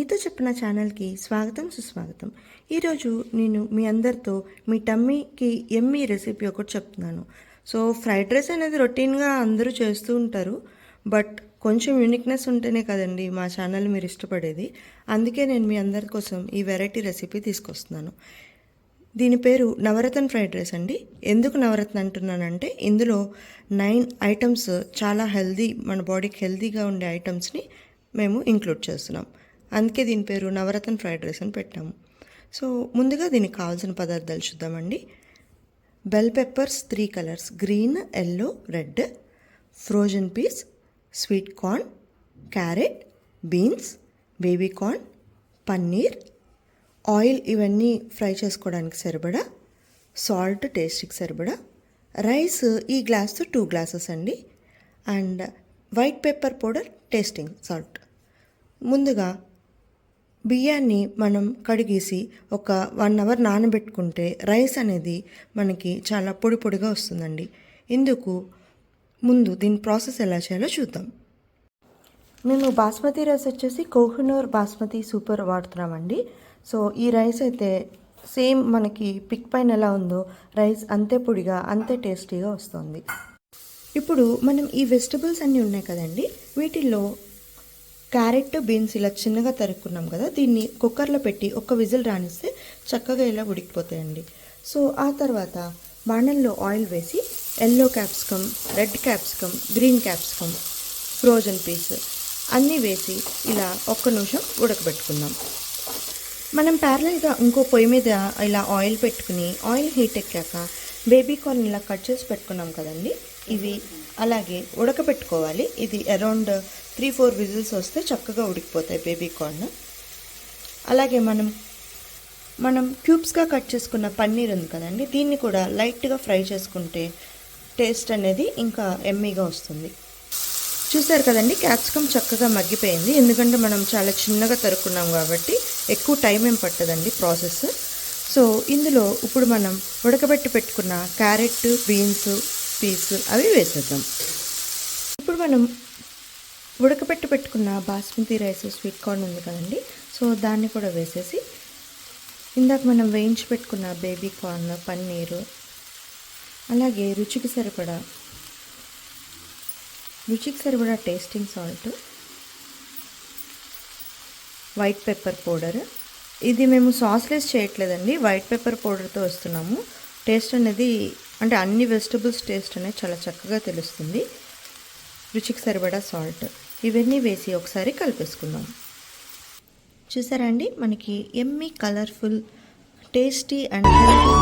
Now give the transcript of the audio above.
నీతో చెప్పిన ఛానల్కి స్వాగతం సుస్వాగతం. ఈరోజు నేను మీ అందరితో మీ టమ్మీకి ఎమ్మీ రెసిపీ ఒకటి చెప్తున్నాను. సో ఫ్రైడ్ రైస్ అనేది రొటీన్గా అందరూ చేస్తూ ఉంటారు, బట్ కొంచెం యూనిక్నెస్ ఉంటేనే కదండి మా ఛానల్ మీరు ఇష్టపడేది. అందుకే నేను మీ అందరి కోసం ఈ వెరైటీ రెసిపీ తీసుకొస్తున్నాను. దీని పేరు నవరత్న ఫ్రైడ్ రైస్ అండి. ఎందుకు నవరత్న అంటున్నానంటే ఇందులో 9 ఐటమ్స్ చాలా హెల్దీ, మన బాడీకి హెల్దీగా ఉండే ఐటమ్స్ని మేము ఇంక్లూడ్ చేస్తున్నాం. అందుకే దీని పేరు నవరత్న ఫ్రైడ్ రైస్ అని పెట్టాము. సో ముందుగా దీనికి కావాల్సిన పదార్థాలు చూద్దామండి. Bell peppers 3 colours, green, yellow, red, frozen peas, sweet corn, carrot, beans, baby corn, paneer, oil ఇవన్నీ ఫ్రై చేసుకోవడానికి సరిపడా, సాల్ట్ టేస్ట్కి సరిపడా, రైస్ ఈ గ్లాస్తో 2 గ్లాసెస్ అండి, and white pepper powder, tasting salt. ముందుగా బియ్యాన్ని మనం కడిగేసి ఒక 1 అవర్ నానబెట్టుకుంటే రైస్ అనేది మనకి చాలా పొడి పొడిగా వస్తుందండి. ఇందుకు ముందు దీని ప్రాసెస్ ఎలా చేయాలో చూద్దాం. మేము బాస్మతి రైస్ వచ్చేసి కోహినూర్ బాస్మతి సూపర్ వాడుతున్నామండి. సో ఈ రైస్ అయితే సేమ్ మనకి పిక్ పైన ఎలా ఉందో రైస్ అంతే పొడిగా అంతే టేస్టీగా వస్తుంది. ఇప్పుడు మనం ఈ వెజిటబుల్స్ అన్నీ ఉన్నాయి కదండి, వీటిల్లో క్యారెట్, బీన్స్ ఇలా చిన్నగా తరుక్కున్నాం కదా, దీన్ని కుక్కర్లో పెట్టి ఒక విజిల్ రానిస్తే చక్కగా ఇలా ఉడికిపోతాయండి. సో ఆ తర్వాత బాణంలో ఆయిల్ వేసి yellow capsicum, red capsicum, green capsicum, frozen peas అన్నీ వేసి ఇలా 1 నిమిషం ఉడకబెట్టుకుందాం. మనం ప్యారలల్గా ఇంకో పొయ్యి మీద ఇలా ఆయిల్ పెట్టుకుని ఆయిల్ హీట్ ఎక్కాక బేబీ కార్న్ ఇలా కట్ చేసి పెట్టుకున్నాం కదండి, ఇవి అలాగే ఉడకబెట్టుకోవాలి. ఇది అరౌండ్ 3-4 విజిల్స్ వస్తే చక్కగా ఉడికిపోతాయి బేబీ కార్న్. అలాగే మనం క్యూబ్స్గా కట్ చేసుకున్న పన్నీర్ ఉంది కదండి, దీన్ని కూడా లైట్గా ఫ్రై చేసుకుంటే టేస్ట్ అనేది ఇంకా ఎమ్మీగా వస్తుంది. చూసారు కదండి, క్యాప్సికమ్ చక్కగా మగ్గిపోయింది. ఎందుకంటే మనం చాలా చిన్నగా తరుక్కున్నాం కాబట్టి ఎక్కువ టైం ఏం పట్టదండి ప్రాసెస్. సో ఇందులో ఇప్పుడు మనం ఉడకబెట్టి పెట్టుకున్న క్యారెట్, బీన్స్, పీస్ అవి వేసేద్దాం. ఇప్పుడు మనం ఉడకబెట్టి పెట్టుకున్న బాస్మతి రైస్, స్వీట్ కార్న్ ఉంది కదండి, సో దాన్ని కూడా వేసేసి ఇందాక మనం వేయించి పెట్టుకున్న బేబీ కార్న్, పన్నీరు, అలాగే రుచికి సరిపడా tasting salt, white pepper powder. ఇది మేము సాస్లెస్ చేయట్లేదండి, వైట్ పెప్పర్ పౌడర్తో వస్తున్నాము. టేస్ట్ అనేది అంటే అన్ని వెజిటబుల్స్ టేస్ట్ అనేది చాలా చక్కగా తెలుస్తుంది. రుచికి సరిపడా సాల్ట్, ఇవన్నీ వేసి ఒకసారి కలిపేసుకుందాం. చూసారా అండి, మనకి Emmy, colourful, tasty and healthy